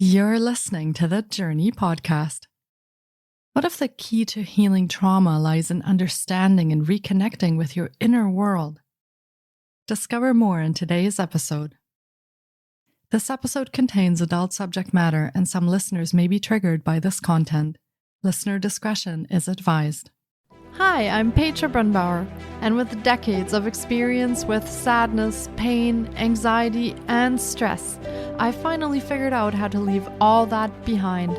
You're listening to the Jōrni Podcast. What if the key to healing trauma lies in understanding and reconnecting with your inner world? Discover more in today's episode. This episode contains adult subject matter and some listeners may be triggered by this content. Listener discretion is advised. Hi, I'm Petra Brunbauer, and with decades of experience with sadness, pain, anxiety, and stress, I finally figured out how to leave all that behind.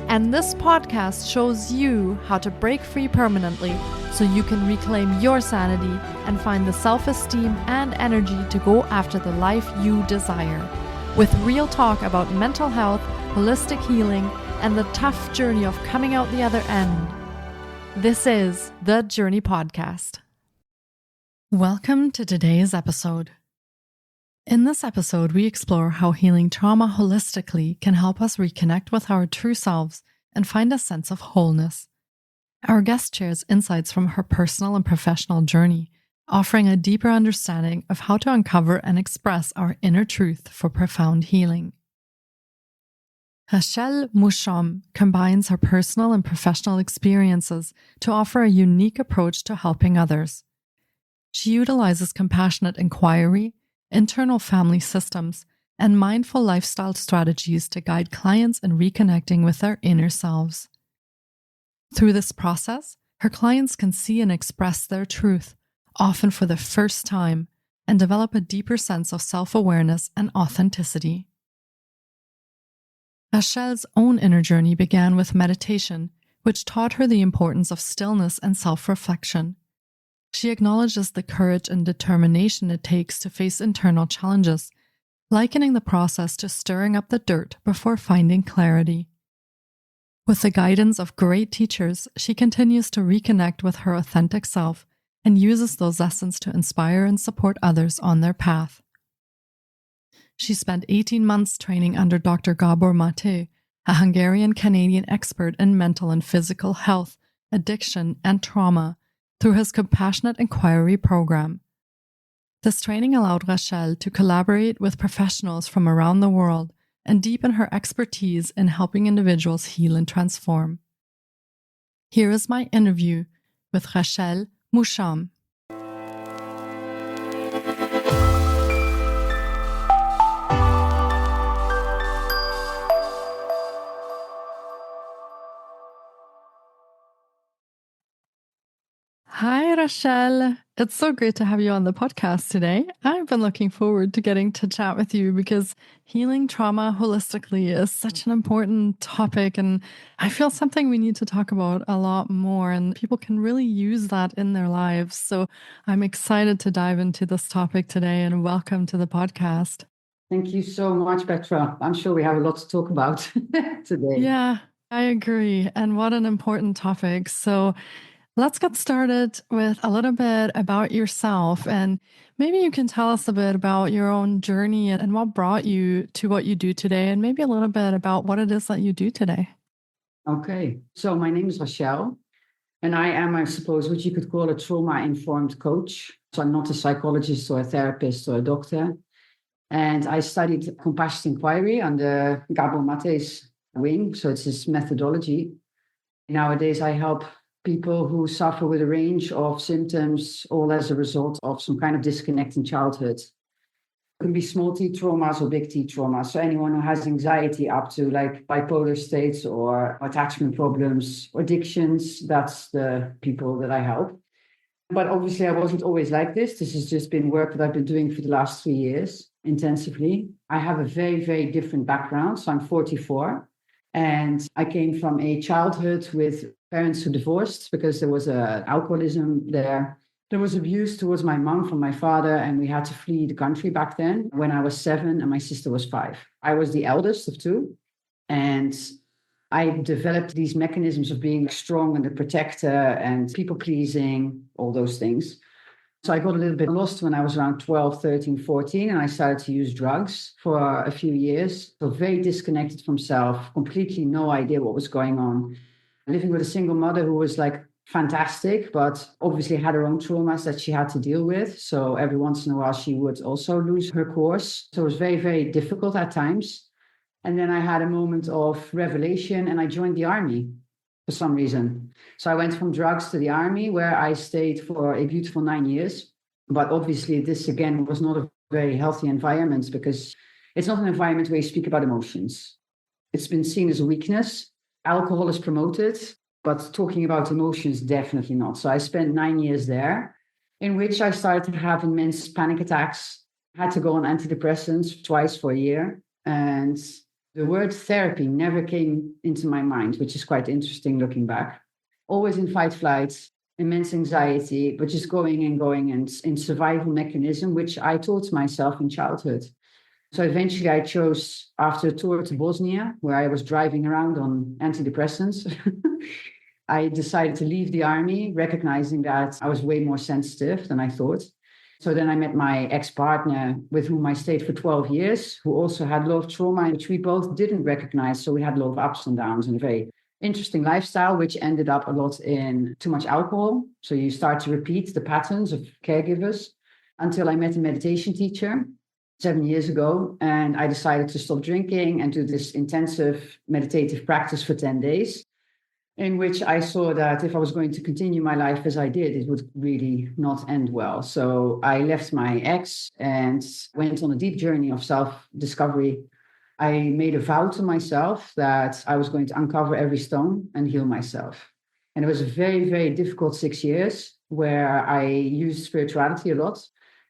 And this podcast shows you how to break free permanently so you can reclaim your sanity and find the self-esteem and energy to go after the life you desire. With real talk about mental health, holistic healing, and the tough journey of coming out the other end. This is the Jōrni Podcast. Welcome to today's episode. In this episode, we explore how healing trauma holistically can help us reconnect with our true selves and find a sense of wholeness. Our guest shares insights from her personal and professional journey, offering a deeper understanding of how to uncover and express our inner truth for profound healing. Rachelle Muschamp combines her personal and professional experiences to offer a unique approach to helping others. She utilizes compassionate inquiry, internal family systems, and mindful lifestyle strategies to guide clients in reconnecting with their inner selves. Through this process, her clients can see and express their truth, often for the first time, and develop a deeper sense of self-awareness and authenticity. Rachelle's own inner journey began with meditation, which taught her the importance of stillness and self-reflection. She acknowledges the courage and determination it takes to face internal challenges, likening the process to stirring up the dirt before finding clarity. With the guidance of great teachers, she continues to reconnect with her authentic self and uses those lessons to inspire and support others on their path. She spent 18 months training under Dr. Gábor Maté, a Hungarian-Canadian expert in mental and physical health, addiction, and trauma, through his Compassionate Inquiry program. This training allowed Rachelle to collaborate with professionals from around the world and deepen her expertise in helping individuals heal and transform. Here is my interview with Rachelle Muschamp. Hi, Rachelle. It's so great to have you on the podcast today. I've been looking forward to getting to chat with you because healing trauma holistically is such an important topic, and I feel something we need to talk about a lot more, and people can really use that in their lives. So I'm excited to dive into this topic today, and welcome to the podcast. Thank you so much, Petra. I'm sure we have a lot to talk about today. Yeah, I agree. And what an important topic. So let's get started with a little bit about yourself, and maybe you can tell us a bit about your own journey and what brought you to what you do today, and maybe a little bit about what it is that you do today. Okay, so my name is Rachelle, and I am, I suppose, what you could call a trauma-informed coach. So I'm not a psychologist or a therapist or a doctor. And I studied compassionate inquiry under Gábor Maté's wing, so it's his methodology. Nowadays, I help people who suffer with a range of symptoms, all as a result of some kind of disconnect in childhood. It can be small t traumas or big T traumas. So anyone who has anxiety up to like bipolar states or attachment problems or addictions, that's the people that I help. But obviously I wasn't always like this. This has just been work that I've been doing for the last 3 years intensively. I have a very, very different background. So I'm 44. And I came from a childhood with parents who divorced because there was alcoholism there. There was abuse towards my mom from my father, and we had to flee the country back then when I was 7 and my sister was 5. I was the eldest of 2, and I developed these mechanisms of being strong and the protector and people-pleasing, all those things. So I got a little bit lost when I was around 12, 13, 14, and I started to use drugs for a few years. So very disconnected from self, completely no idea what was going on. Living with a single mother who was like fantastic, but obviously had her own traumas that she had to deal with. So every once in a while, she would also lose her course. So it was very, very difficult at times. And then I had a moment of revelation and I joined the army for some reason. So I went from drugs to the army, where I stayed for a beautiful 9 years. But obviously, this again was not a very healthy environment, because it's not an environment where you speak about emotions. It's been seen as a weakness. Alcohol is promoted, but talking about emotions, definitely not. So I spent 9 years there, in which I started to have immense panic attacks, had to go on antidepressants twice for a year. And the word therapy never came into my mind, which is quite interesting looking back. Always in fight flight, immense anxiety, but just going and going, and in survival mechanism, which I taught myself in childhood. So eventually I chose, after a tour to Bosnia, where I was driving around on antidepressants, I decided to leave the army, recognizing that I was way more sensitive than I thought. So then I met my ex-partner, with whom I stayed for 12 years, who also had a lot of trauma, which we both didn't recognize. So we had a lot of ups and downs, and a very interesting lifestyle, which ended up a lot in too much alcohol. So you start to repeat the patterns of caregivers, until I met a meditation teacher 7 years ago. And I decided to stop drinking and do this intensive meditative practice for 10 days, in which I saw that if I was going to continue my life as I did, it would really not end well. So I left my ex and went on a deep journey of self-discovery. I made a vow to myself that I was going to uncover every stone and heal myself. And it was a very, very difficult 6 years, where I used spirituality a lot.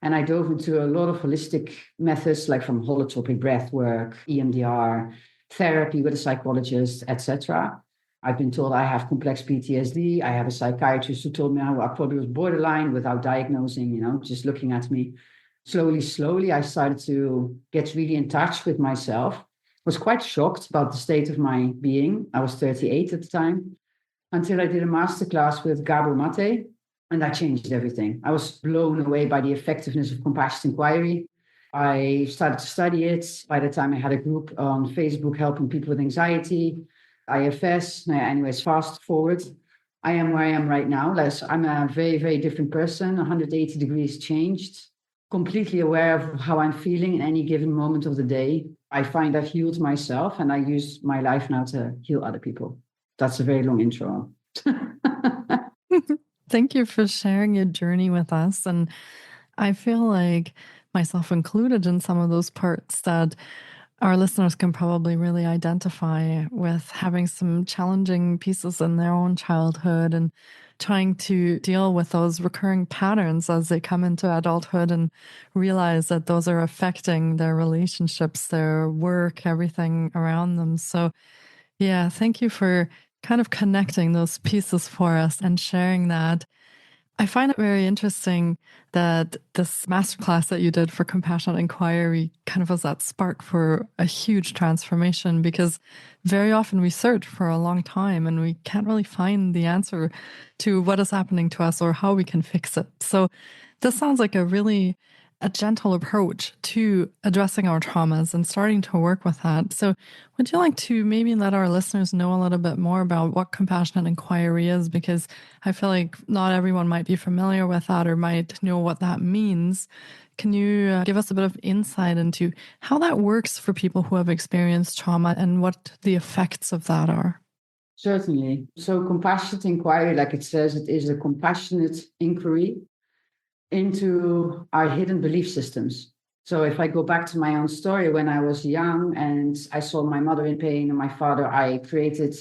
And I dove into a lot of holistic methods, like from holotropic breath work, EMDR, therapy with a psychologist, etc. I've been told I have complex PTSD. I have a psychiatrist who told me I probably was borderline without diagnosing, just looking at me. Slowly, I started to get really in touch with myself. I was quite shocked about the state of my being. I was 38 at the time, until I did a masterclass with Gabor Mate, and that changed everything. I was blown away by the effectiveness of compassionate inquiry. I started to study it. By the time I had a group on Facebook helping people with anxiety, IFS. Anyways, fast forward, I am where I am right now. I'm a very, very different person, 180 degrees changed, completely aware of how I'm feeling in any given moment of the day. I find I've healed myself, and I use my life now to heal other people. That's a very long intro. Thank you for sharing your journey with us. And I feel like, myself included, in some of those parts that our listeners can probably really identify with, having some challenging pieces in their own childhood and trying to deal with those recurring patterns as they come into adulthood, and realize that those are affecting their relationships, their work, everything around them. So yeah, thank you for kind of connecting those pieces for us and sharing that. I find it very interesting that this masterclass that you did for compassionate inquiry kind of was that spark for a huge transformation, because very often we search for a long time and we can't really find the answer to what is happening to us or how we can fix it. So this sounds like a gentle approach to addressing our traumas and starting to work with that. So would you like to maybe let our listeners know a little bit more about what compassionate inquiry is? Because I feel like not everyone might be familiar with that or might know what that means. Can you give us a bit of insight into how that works for people who have experienced trauma and what the effects of that are? Certainly. So compassionate inquiry, like it says, it is a compassionate inquiry into our hidden belief systems. So if I go back to my own story, when I was young and I saw my mother in pain and my father, I created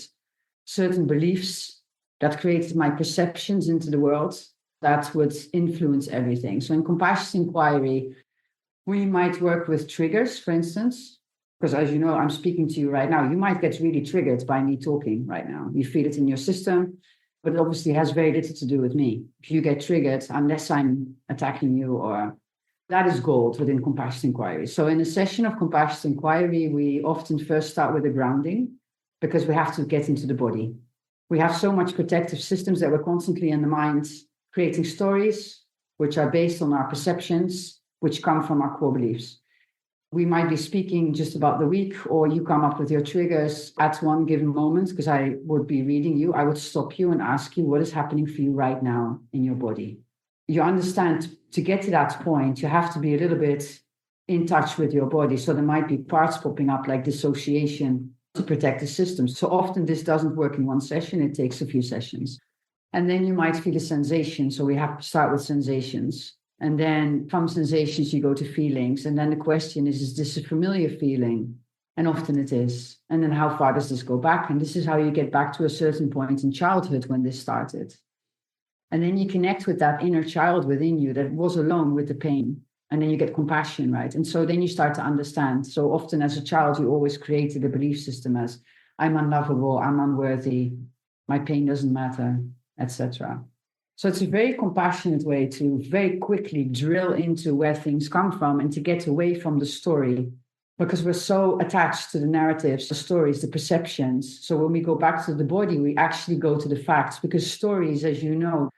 certain beliefs that created my perceptions into the world that would influence everything. So in compassionate inquiry, we might work with triggers, for instance, because as you know, I'm speaking to you right now. You might get really triggered by me talking right now. You feel it in your system, but it obviously has very little to do with me. If you get triggered, unless I'm attacking you, or that is gold within compassionate inquiry. So in a session of compassionate inquiry, we often first start with a grounding, because we have to get into the body. We have so much protective systems that we're constantly in the mind creating stories, which are based on our perceptions, which come from our core beliefs. We might be speaking just about the week, or you come up with your triggers at one given moment, because I would be reading you. I would stop you and ask you, what is happening for you right now in your body? You understand, to get to that point, you have to be a little bit in touch with your body. So there might be parts popping up like dissociation to protect the system. So often this doesn't work in one session. It takes a few sessions. And then you might feel a sensation. So we have to start with sensations. And then from sensations, you go to feelings. And then the question is this a familiar feeling? And often it is. And then how far does this go back? And this is how you get back to a certain point in childhood when this started. And then you connect with that inner child within you that was alone with the pain. And then you get compassion, right? And so then you start to understand. So often as a child, you always created a belief system as I'm unlovable, I'm unworthy, my pain doesn't matter, etc. So it's a very compassionate way to very quickly drill into where things come from and to get away from the story, because we're so attached to the narratives, the stories, the perceptions. So when we go back to the body, we actually go to the facts, because stories, as you know,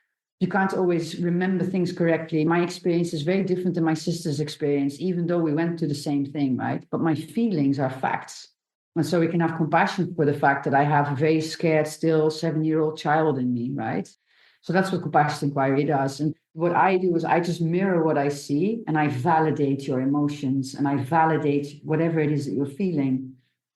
you can't always remember things correctly. My experience is very different than my sister's experience, even though we went through the same thing, right? But my feelings are facts. And so we can have compassion for the fact that I have a very scared, still 7-year-old child in me, right? So that's what compassion inquiry does. And what I do is I just mirror what I see and I validate your emotions and I validate whatever it is that you're feeling,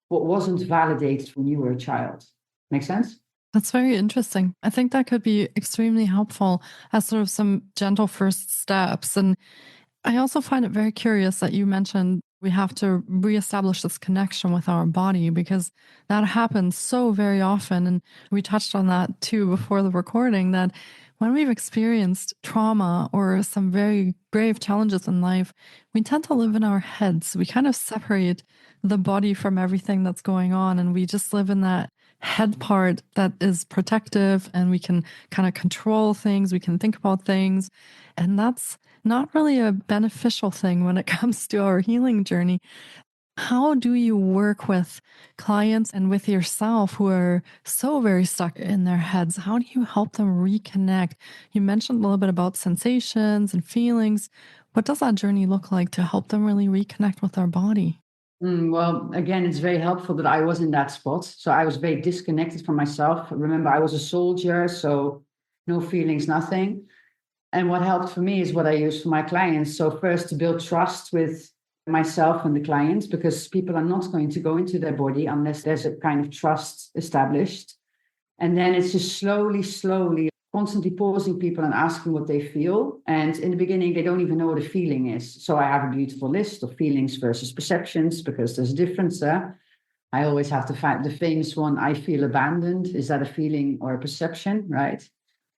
what wasn't validated when you were a child. Make sense? That's very interesting. I think that could be extremely helpful as sort of some gentle first steps. And I also find it very curious that you mentioned we have to reestablish this connection with our body, because that happens so very often. And we touched on that too before the recording, that when we've experienced trauma or some very grave challenges in life, we tend to live in our heads. We kind of separate the body from everything that's going on. And we just live in that head part that is protective, and we can kind of control things. We can think about things. And that's not really a beneficial thing when it comes to our healing journey. How do you work with clients and with yourself who are so very stuck in their heads? How do you help them reconnect? You mentioned a little bit about sensations and feelings. What does that journey look like to help them really reconnect with their body? Well, again, it's very helpful that I was in that spot. So I was very disconnected from myself. Remember, I was a soldier, so no feelings, nothing. And what helped for me is what I use for my clients. So first, to build trust with myself and the clients, because people are not going to go into their body unless there's a kind of trust established. And then it's just slowly, constantly pausing people and asking what they feel. And in the beginning, they don't even know what a feeling is. So I have a beautiful list of feelings versus perceptions, because there's a difference there. I always have to find the famous one, I feel abandoned. Is that a feeling or a perception, right?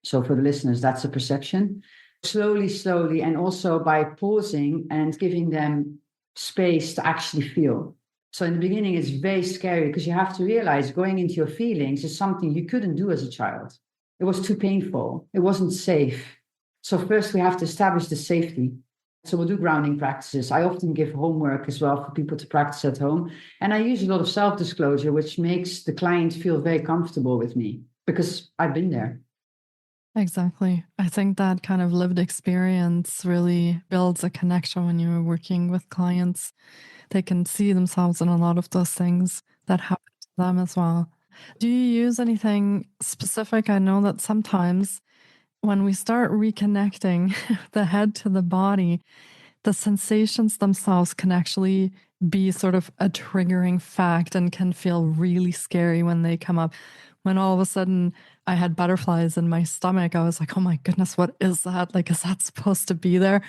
So for the listeners, that's a perception. Slowly, and also by pausing and giving them space to actually feel. So in the beginning, it's very scary, because you have to realize going into your feelings is something you couldn't do as a child. It was too painful. It wasn't safe. So first we have to establish the safety. So we'll do grounding practices. I often give homework as well for people to practice at home. And I use a lot of self-disclosure, which makes the client feel very comfortable with me, because I've been there. Exactly. I think that kind of lived experience really builds a connection when you're working with clients. They can see themselves in a lot of those things that happen to them as well. Do you use anything specific? I know that sometimes when we start reconnecting the head to the body, the sensations themselves can actually be sort of a triggering fact and can feel really scary when they come up. When all of a sudden I had butterflies in my stomach, I was like, oh my goodness, what is that? Like, is that supposed to be there?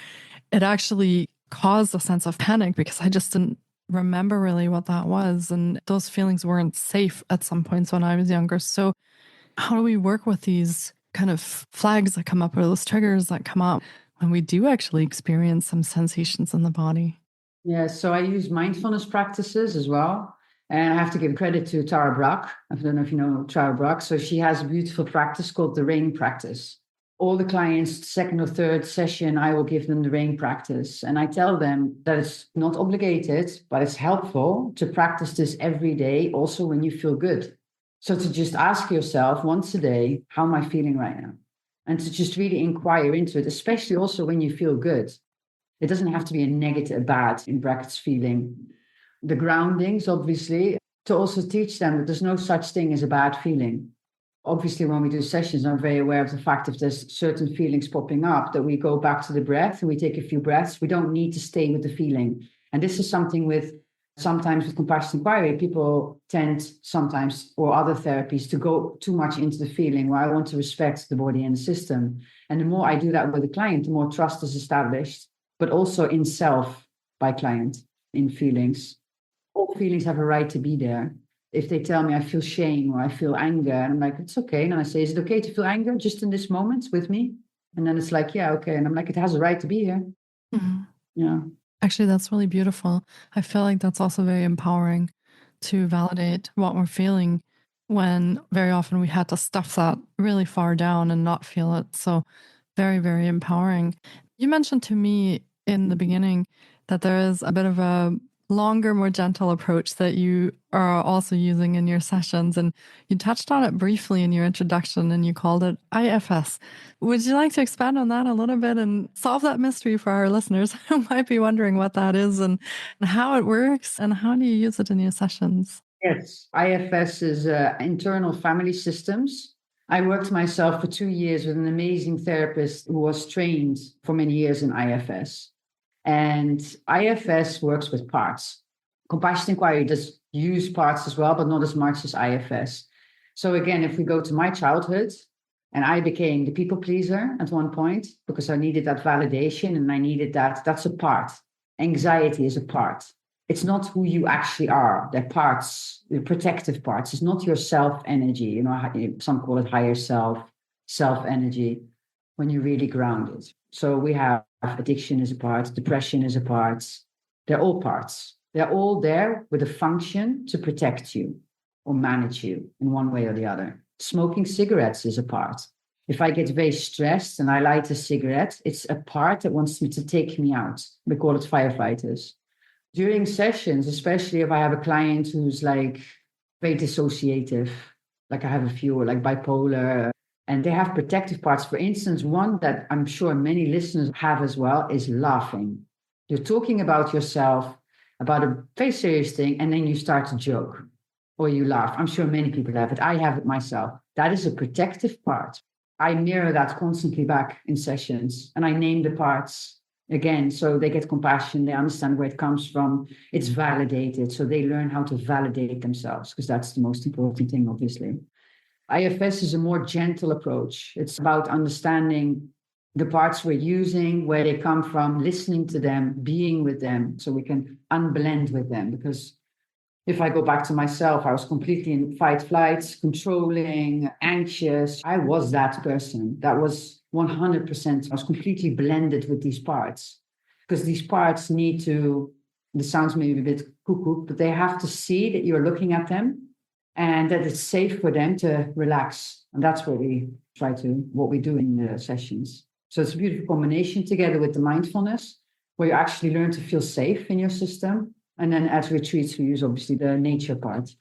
It actually caused a sense of panic because I just didn't remember really what that was. And those feelings weren't safe at some points when I was younger. So how do we work with these kind of flags that come up, or those triggers that come up when we do actually experience some sensations in the body? Yeah, so I use mindfulness practices as well. And I have to give credit to Tara Brach. I don't know if you know Tara Brach. So she has a beautiful practice called the RAIN practice. All the clients, second or third session, I will give them the RAIN practice. And I tell them that it's not obligated, but it's helpful to practice this every day, also when you feel good. So to just ask yourself once a day, how am I feeling right now? And to just really inquire into it, especially also when you feel good. It doesn't have to be a negative, bad, in brackets, feeling. The groundings, obviously, to also teach them that there's no such thing as a bad feeling. Obviously, when we do sessions, I'm very aware of the fact if there's certain feelings popping up, that we go back to the breath and we take a few breaths. We don't need to stay with the feeling. And this is something sometimes with compassion inquiry, people tend sometimes, or other therapies, to go too much into the feeling, where I want to respect the body and the system. And the more I do that with the client, the more trust is established, but also in self by client, in feelings. All feelings have a right to be there. If they tell me I feel shame or I feel anger, and I'm like, it's okay. And I say, is it okay to feel anger just in this moment with me? And then it's like, yeah, okay. And I'm like, it has a right to be here. Mhm. Yeah. Actually, that's really beautiful. I feel like that's also very empowering to validate what we're feeling when very often we had to stuff that really far down and not feel it. So, very, very empowering. You mentioned to me in the beginning that there is a bit of a longer, more gentle approach that you are also using in your sessions. And you touched on it briefly in your introduction and you called it IFS. Would you like to expand on that a little bit and solve that mystery for our listeners who might be wondering what that is and how it works and how do you use it in your sessions? Yes. IFS is internal family systems. I worked myself for 2 years with an amazing therapist who was trained for many years in IFS. And IFS works with parts. Compassion inquiry does use parts as well, but not as much as IFS. So again, if we go to my childhood, and I became the people pleaser at one point because I needed that validation and I needed that's a part. Anxiety is a part. It's not who you actually are. They're parts, the protective parts. It's not your self energy. Some call it higher self energy, when you're really grounded. So we have addiction is a part, depression is a part. They're all parts. They're all there with a function to protect you or manage you in one way or the other. Smoking cigarettes is a part. If I get very stressed and I light a cigarette, it's a part that wants me to take me out. We call it firefighters. During sessions, especially if I have a client who's like very dissociative, like I have a few, like bipolar, and they have protective parts. For instance, one that I'm sure many listeners have as well is laughing. You're talking about yourself, about a very serious thing, and then you start to joke or you laugh. I'm sure many people have it. I have it myself. That is a protective part. I mirror that constantly back in sessions, and I name the parts again, so they get compassion, they understand where it comes from, it's validated, so they learn how to validate themselves, because that's the most important thing, obviously. IFS is a more gentle approach. It's about understanding the parts we're using, where they come from, listening to them, being with them, so we can unblend with them. Because if I go back to myself, I was completely in fight, flight, controlling, anxious. I was that person. That was 100%. I was completely blended with these parts, because these parts need to, this sounds maybe a bit cuckoo, but they have to see that you're looking at them and that it's safe for them to relax. And that's what we what we do in the sessions. So it's a beautiful combination together with the mindfulness, where you actually learn to feel safe in your system. And then at retreats, we use obviously the nature part.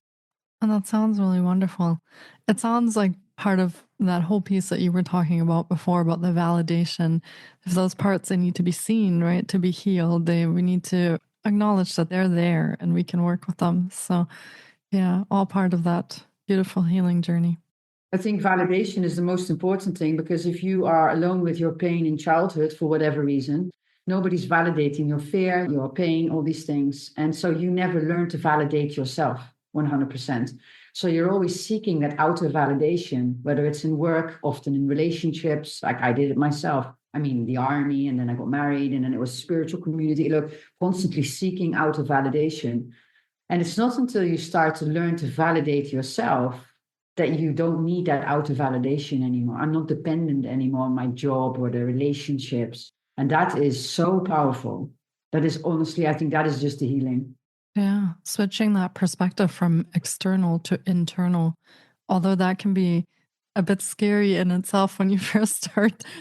And that sounds really wonderful. It sounds like part of that whole piece that you were talking about before about the validation. If those parts, they need to be seen, right? To be healed, we need to acknowledge that they're there and we can work with them. So yeah, all part of that beautiful healing journey. I think validation is the most important thing, because if you are alone with your pain in childhood for whatever reason, nobody's validating your fear, your pain, all these things. And so you never learn to validate yourself 100%. So you're always seeking that outer validation, whether it's in work, often in relationships, like I did it myself. I mean, the army, and then I got married, and then it was spiritual community. Look, constantly seeking outer validation. And it's not until you start to learn to validate yourself that you don't need that outer validation anymore. I'm not dependent anymore on my job or the relationships. And that is so powerful. That is honestly, I think that is just the healing. Yeah, switching that perspective from external to internal, although that can be a bit scary in itself when you first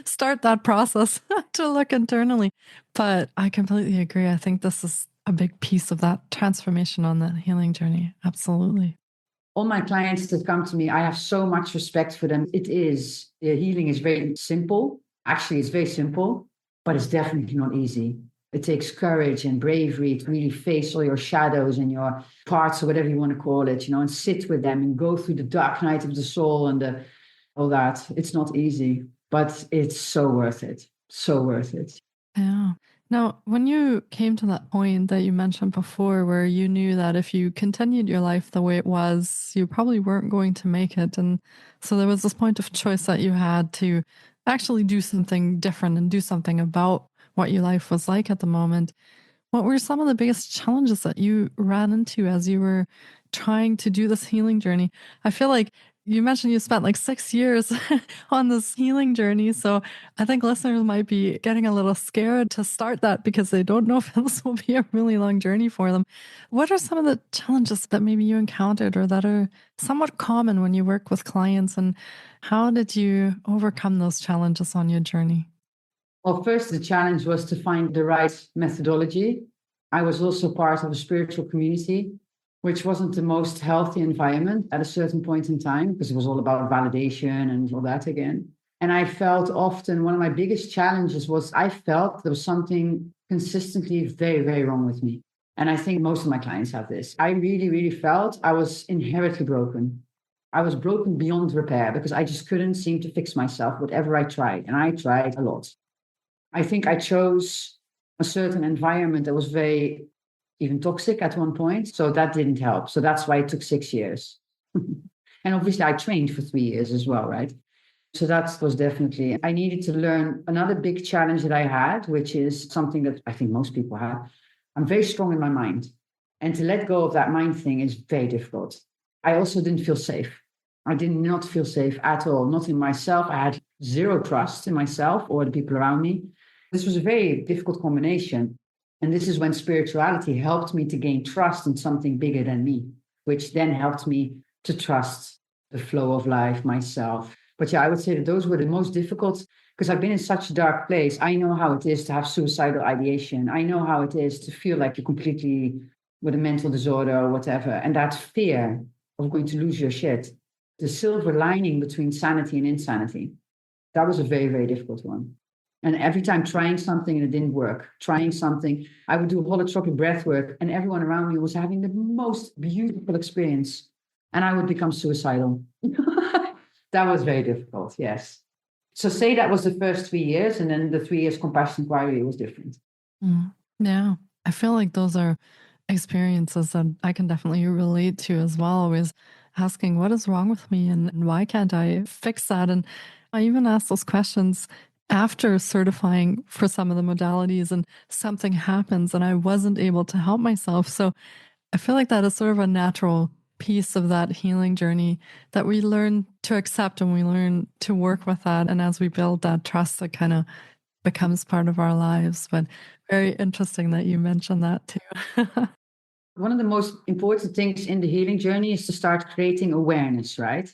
start that process to look internally. But I completely agree. I think this is a big piece of that transformation on that healing journey. Absolutely. All my clients that come to me, I have so much respect for them. The healing is very simple. Actually, it's very simple, but it's definitely not easy. It takes courage and bravery to really face all your shadows and your parts, or whatever you want to call it, and sit with them and go through the dark night of the soul and all that. It's not easy, but it's so worth it. So worth it. Yeah. Now, when you came to that point that you mentioned before, where you knew that if you continued your life the way it was, you probably weren't going to make it. And so there was this point of choice that you had to actually do something different and do something about what your life was like at the moment. What were some of the biggest challenges that you ran into as you were trying to do this healing journey? I feel like you mentioned you spent like 6 years on this healing journey. So I think listeners might be getting a little scared to start that because they don't know if this will be a really long journey for them. What are some of the challenges that maybe you encountered or that are somewhat common when you work with clients? And how did you overcome those challenges on your journey? Well, first, the challenge was to find the right methodology. I was also part of a spiritual community, which wasn't the most healthy environment at a certain point in time, because it was all about validation and all that again. And I felt often one of my biggest challenges was I felt there was something consistently very, very wrong with me. And I think most of my clients have this. I really, really felt I was inherently broken. I was broken beyond repair because I just couldn't seem to fix myself, whatever I tried. And I tried a lot. I think I chose a certain environment that was very even toxic at one point. So that didn't help. So that's why it took 6 years. And obviously I trained for 3 years as well, right? So that was definitely, I needed to learn another big challenge that I had, which is something that I think most people have. I'm very strong in my mind. And to let go of that mind thing is very difficult. I also didn't feel safe. I did not feel safe at all, not in myself. I had zero trust in myself or the people around me. This was a very difficult combination. And this is when spirituality helped me to gain trust in something bigger than me, which then helped me to trust the flow of life, myself. But yeah, I would say that those were the most difficult because I've been in such a dark place. I know how it is to have suicidal ideation. I know how it is to feel like you're completely with a mental disorder or whatever. And that fear of going to lose your shit, the silver lining between sanity and insanity, that was a very, very difficult one. And every time trying something and it didn't work, trying something, I would do holotropic breath work and everyone around me was having the most beautiful experience. And I would become suicidal. That was very difficult, yes. So say that was the first 3 years, and then the 3 years compassion inquiry was different. Yeah, I feel like those are experiences that I can definitely relate to as well. Always asking, what is wrong with me and why can't I fix that? And I even ask those questions after certifying for some of the modalities and something happens and I wasn't able to help myself. So I feel like that is sort of a natural piece of that healing journey that we learn to accept and we learn to work with that. And as we build that trust, that kind of becomes part of our lives. But very interesting that you mentioned that too. One of the most important things in the healing journey is to start creating awareness, right?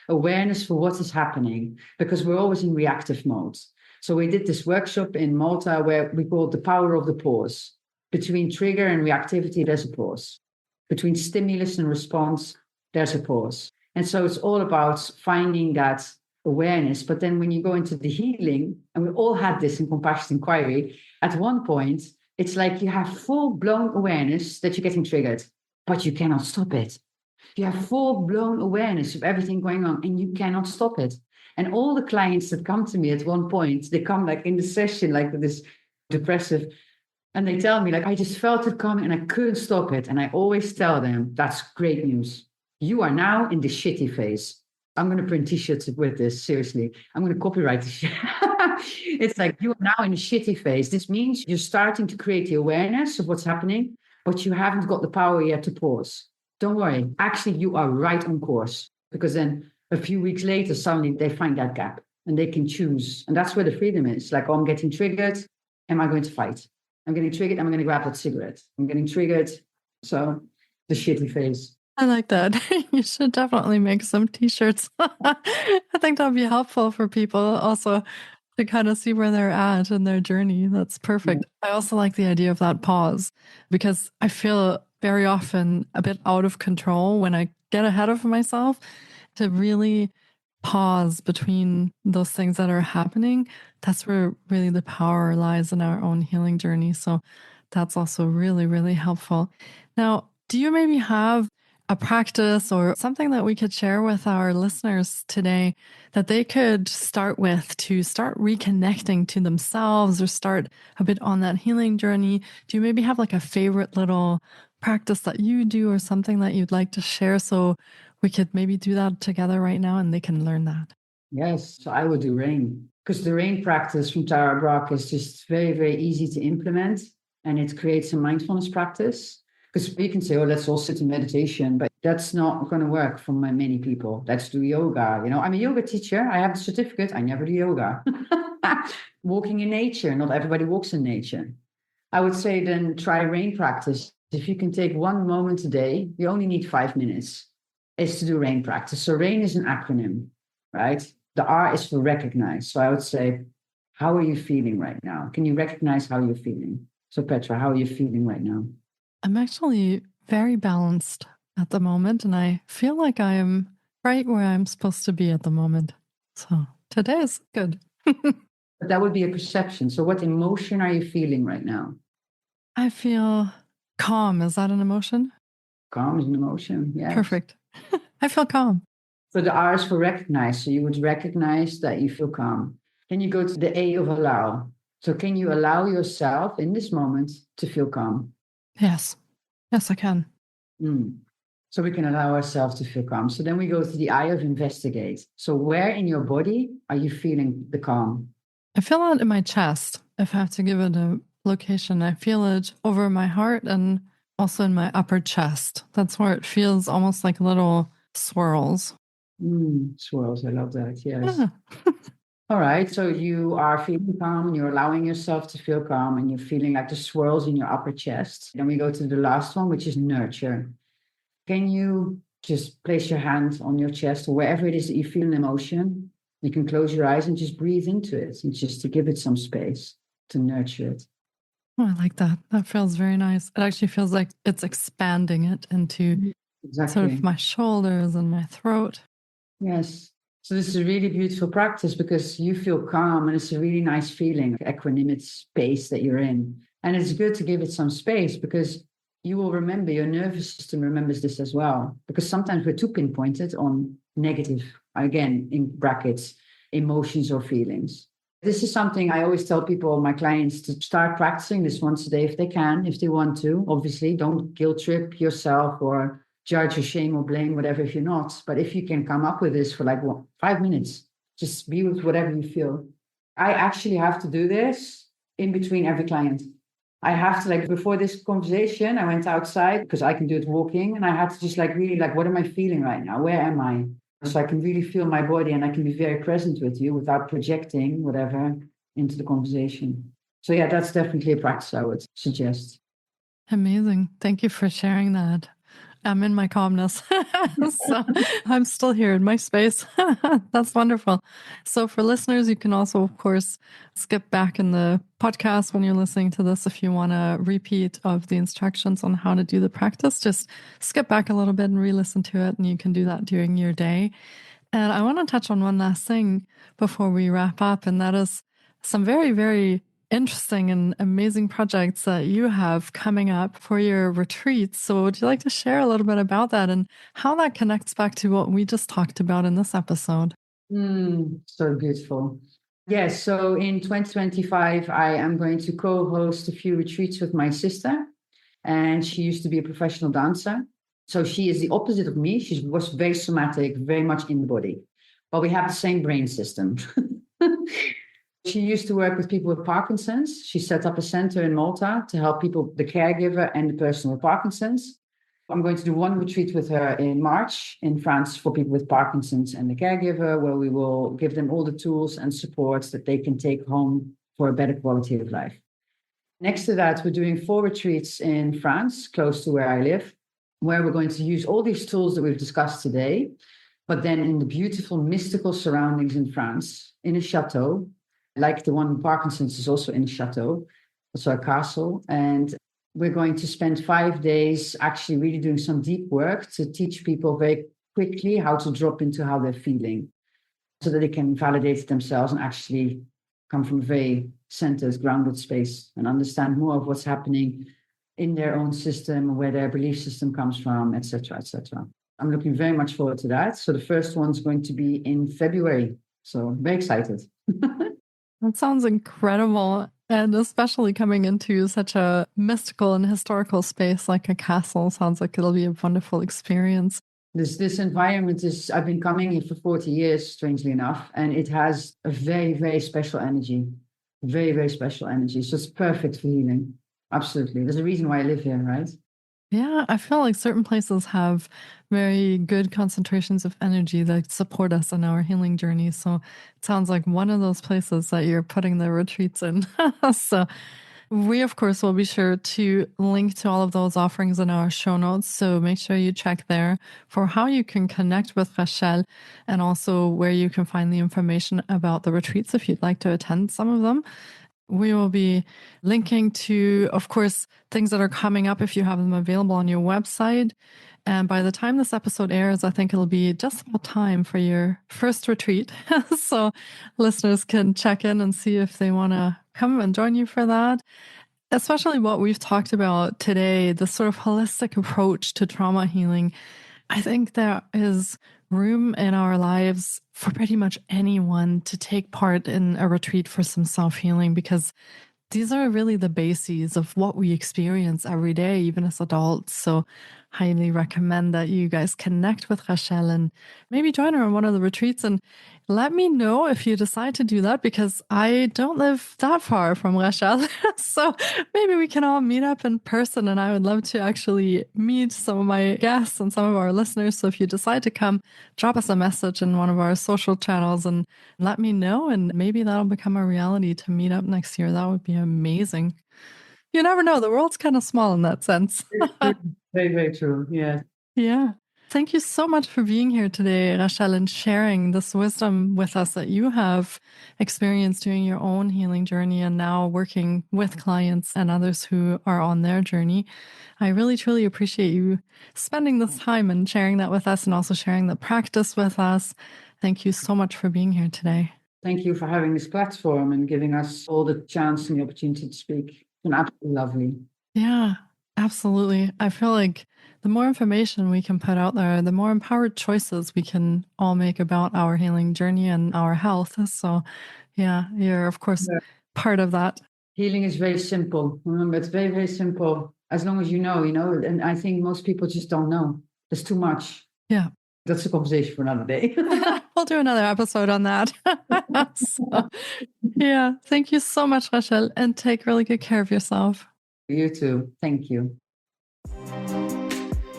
Awareness for what is happening, because we're always in reactive mode. So we did this workshop in Malta where we called the power of the pause. Between trigger and reactivity, there's a pause. Between stimulus and response, there's a pause. And so it's all about finding that awareness. But then when you go into the healing, and we all had this in compassion inquiry, at one point, it's like you have full-blown awareness that you're getting triggered, but you cannot stop it. You have full-blown awareness of everything going on, and you cannot stop it. And all the clients that come to me at one point, they come like in the session, like with this depressive, and they tell me, like, I just felt it coming and I couldn't stop it. And I always tell them, that's great news. You are now in the shitty phase. I'm going to print t-shirts with this, seriously. I'm going to copyright this shit. It's like, you are now in the shitty phase. This means you're starting to create the awareness of what's happening, but you haven't got the power yet to pause. Don't worry. Actually, you are right on course, because then a few weeks later, suddenly they find that gap and they can choose. And that's where the freedom is. Like, oh, I'm getting triggered. Am I going to fight? I'm getting triggered. I'm going to grab that cigarette. I'm getting triggered. So the shitty phase. I like that. You should definitely make some t-shirts. I think that would be helpful for people also to kind of see where they're at in their journey. That's perfect. Yeah. I also like the idea of that pause because I feel very often a bit out of control when I get ahead of myself. To really pause between those things that are happening, that's where really the power lies in our own healing journey. So that's also really, really helpful. Now, do you maybe have a practice or something that we could share with our listeners today that they could start with to start reconnecting to themselves or start a bit on that healing journey? Do you maybe have like a favorite little practice that you do or something that you'd like to share so we could maybe do that together right now and they can learn that? Yes, so I would do rain because the rain practice from Tara Brach is just very, very easy to implement, and it creates a mindfulness practice. Because we can say, oh, let's all sit in meditation, but that's not going to work for many people. Let's do yoga. I'm a yoga teacher. I have the certificate. I never do yoga. Walking in nature. Not everybody walks in nature. I would say then try rain practice. If you can take one moment a day, you only need 5 minutes, is to do rain practice. So rain is an acronym, right? The R is for recognize. So I would say, how are you feeling right now? Can you recognize how you're feeling? So Petra, how are you feeling right now? I'm actually very balanced at the moment, and I feel like I am right where I'm supposed to be at the moment. So today is good. But that would be a perception. So what emotion are you feeling right now? I feel calm. Is that an emotion? Calm is an emotion. Yes. Perfect. I feel calm. So the R is for recognize. So you would recognize that you feel calm. Then you go to the A of allow. So can you allow yourself in this moment to feel calm? Yes. Yes, I can. So we can allow ourselves to feel calm. So then we go to the I of investigate. So where in your body are you feeling the calm? I feel it in my chest. If I have to give it a location, I feel it over my heart and also in my upper chest. That's where it feels almost like little swirls. Swirls. I love that. Yes. Yeah. All right. So you are feeling calm and you're allowing yourself to feel calm and you're feeling like the swirls in your upper chest. Then we go to the last one, which is nurture. Can you just place your hand on your chest or wherever it is that you feel an emotion? You can close your eyes and just breathe into it and just to give it some space to nurture it. Oh, I like that. That feels very nice. It actually feels like it's expanding it into sort of my shoulders and my throat. Yes. So this is a really beautiful practice because you feel calm and it's a really nice feeling, equanimity space that you're in. And it's good to give it some space because you will remember, your nervous system remembers this as well. Because sometimes we're too pinpointed on negative, again, in brackets, emotions or feelings. This is something I always tell people, my clients, to start practicing this once a day if they can, if they want to. Obviously, don't guilt trip yourself or judge or shame or blame, whatever, if you're not. But if you can come up with this for like 5 minutes, just be with whatever you feel. I actually have to do this in between every client. I have to, like, before this conversation, I went outside because I can do it walking. And I had to just like, really like, what am I feeling right now? Where am I? So I can really feel my body and I can be very present with you without projecting whatever into the conversation. So yeah, that's definitely a practice I would suggest. Amazing. Thank you for sharing that. I'm in my calmness. So I'm still here in my space. That's wonderful. So for listeners, you can also, of course, skip back in the podcast when you're listening to this. If you want a repeat of the instructions on how to do the practice, just skip back a little bit and re-listen to it. And you can do that during your day. And I want to touch on one last thing before we wrap up. And that is some very, very interesting and amazing projects that you have coming up for your retreats. So would you like to share a little bit about that and how that connects back to what we just talked about in this episode? So beautiful. Yes. So in 2025, I am going to co-host a few retreats with my sister. And she used to be a professional dancer. So she is the opposite of me. She was very somatic, very much in the body. But we have the same brain system. She used to work with people with Parkinson's. She set up a center in Malta to help people, the caregiver and the person with Parkinson's. I'm going to do one retreat with her in March in France for people with Parkinson's and the caregiver, where we will give them all the tools and supports that they can take home for a better quality of life. Next to that, we're doing 4 retreats in France, close to where I live, where we're going to use all these tools that we've discussed today, but then in the beautiful mystical surroundings in France, in a chateau, like the one in Parkinson's is also in a chateau, also a castle. And we're going to spend 5 days actually really doing some deep work to teach people very quickly how to drop into how they're feeling. so that they can validate themselves and actually come from a very centered, grounded space and understand more of what's happening in their own system, where their belief system comes from, etc., etc. I'm looking very much forward to that. So the first one's going to be in February. So I'm very excited. That sounds incredible. And especially coming into such a mystical and historical space like a castle sounds like it'll be a wonderful experience. This environment is, I've been coming here for 40 years, strangely enough, and it has a very, very special energy. Very, very special energy. So it's perfect for healing. Absolutely. There's a reason why I live here, right? Yeah, I feel like certain places have very good concentrations of energy that support us in our healing journey. So it sounds like one of those places that you're putting the retreats in. So we, of course, will be sure to link to all of those offerings in our show notes. So make sure you check there for how you can connect with Rachelle and also where you can find the information about the retreats if you'd like to attend some of them. We will be linking to, of course, things that are coming up if you have them available on your website. And by the time this episode airs, I think it'll be just about time for your first retreat. So listeners can check in and see if they want to come and join you for that. Especially what we've talked about today, the sort of holistic approach to trauma healing. I think there is room in our lives for pretty much anyone to take part in a retreat for some self-healing, because these are really the bases of what we experience every day, even as adults. So highly recommend that you guys connect with Rachelle and maybe join her on one of the retreats. And let me know if you decide to do that, because I don't live that far from Rachelle. So maybe we can all meet up in person, and I would love to actually meet some of my guests and some of our listeners. So if you decide to come, drop us a message in one of our social channels and let me know. And maybe that'll become a reality to meet up next year. That would be amazing. You never know. The world's kind of small in that sense. Very, very true. Yeah. Yeah. Thank you so much for being here today, Rachelle, and sharing this wisdom with us that you have experienced doing your own healing journey and now working with clients and others who are on their journey. I really, truly appreciate you spending this time and sharing that with us and also sharing the practice with us. Thank you so much for being here today. Thank you for having this platform and giving us all the chance and the opportunity to speak. It's been absolutely lovely. Yeah, absolutely. I feel like the more information we can put out there, the more empowered choices we can all make about our healing journey and our health. So yeah, you're of course part of that. Healing is very simple. Remember, it's very, very simple. As long as you know, and I think most people just don't know. There's too much. Yeah. That's a conversation for another day. We'll do another episode on that. So, yeah. Thank you so much, Rachelle, and take really good care of yourself. You too. Thank you.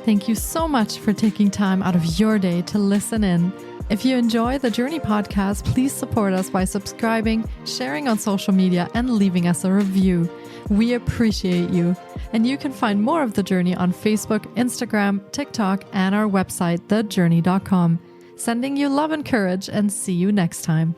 Thank you so much for taking time out of your day to listen in. If you enjoy the Jōrni Podcast, please support us by subscribing, sharing on social media, and leaving us a review. We appreciate you. And you can find more of The Jōrni on Facebook, Instagram, TikTok, and our website, thejōrni.com. Sending you love and courage, and see you next time.